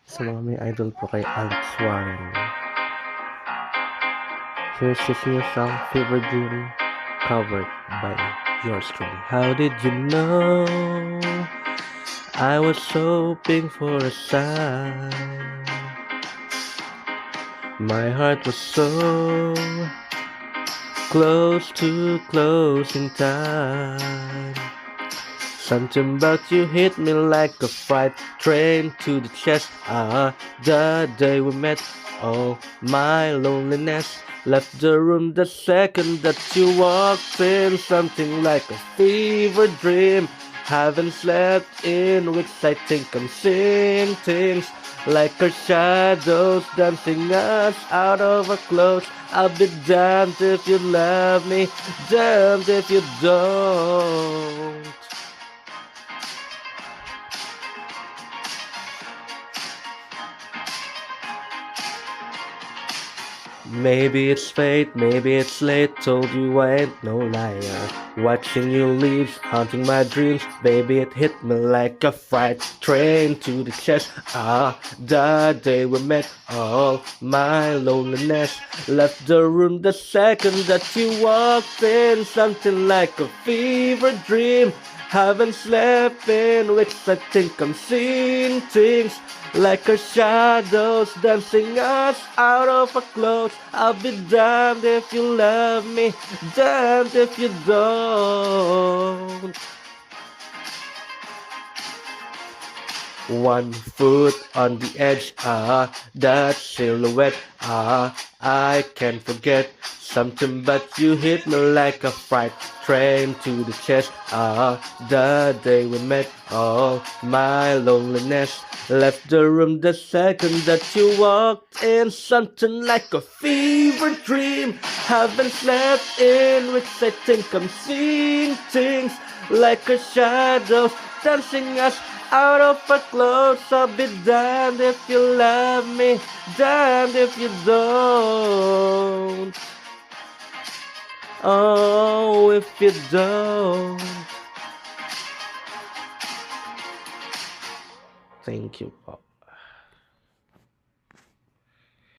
Sa mga may idol po kay Alex Warren. Here's his new song, Fever Dream, covered by yours truly. How did you know I was hoping for a sign? My heart was so close to closing time. Something about you hit me like a freight train to the chest. The day we met, oh, my loneliness left the room the second that you walked in. Something like a fever dream. Haven't slept in weeks, I think I'm seeing things like our shadows dancing us out of our clothes. I'll be damned if you love me, damned if you don't. Maybe it's fate, maybe it's late. Told you I ain't no liar. Watching you leave, haunting my dreams. Baby, it hit me like a freight train to the chest. The day we met, all my loneliness left the room the second that you walked in. Something like a fever dream. Haven't slept in weeks, I think I'm seeing things like our shadows dancing us out of our clothes. I'll be damned if you love me, damned if you don't. One foot on the edge, that silhouette, I can't forget. Something but you hit me like a freight train to the chest. The day we met, all my loneliness left the room the second that you walked in. Something like a fever dream. Haven't slept in weeks, I think I'm seeing things like a shadows dancing us out of our clothes. I'll be damned if you love me, damned if you don't. Oh, if you don't. Thank you po.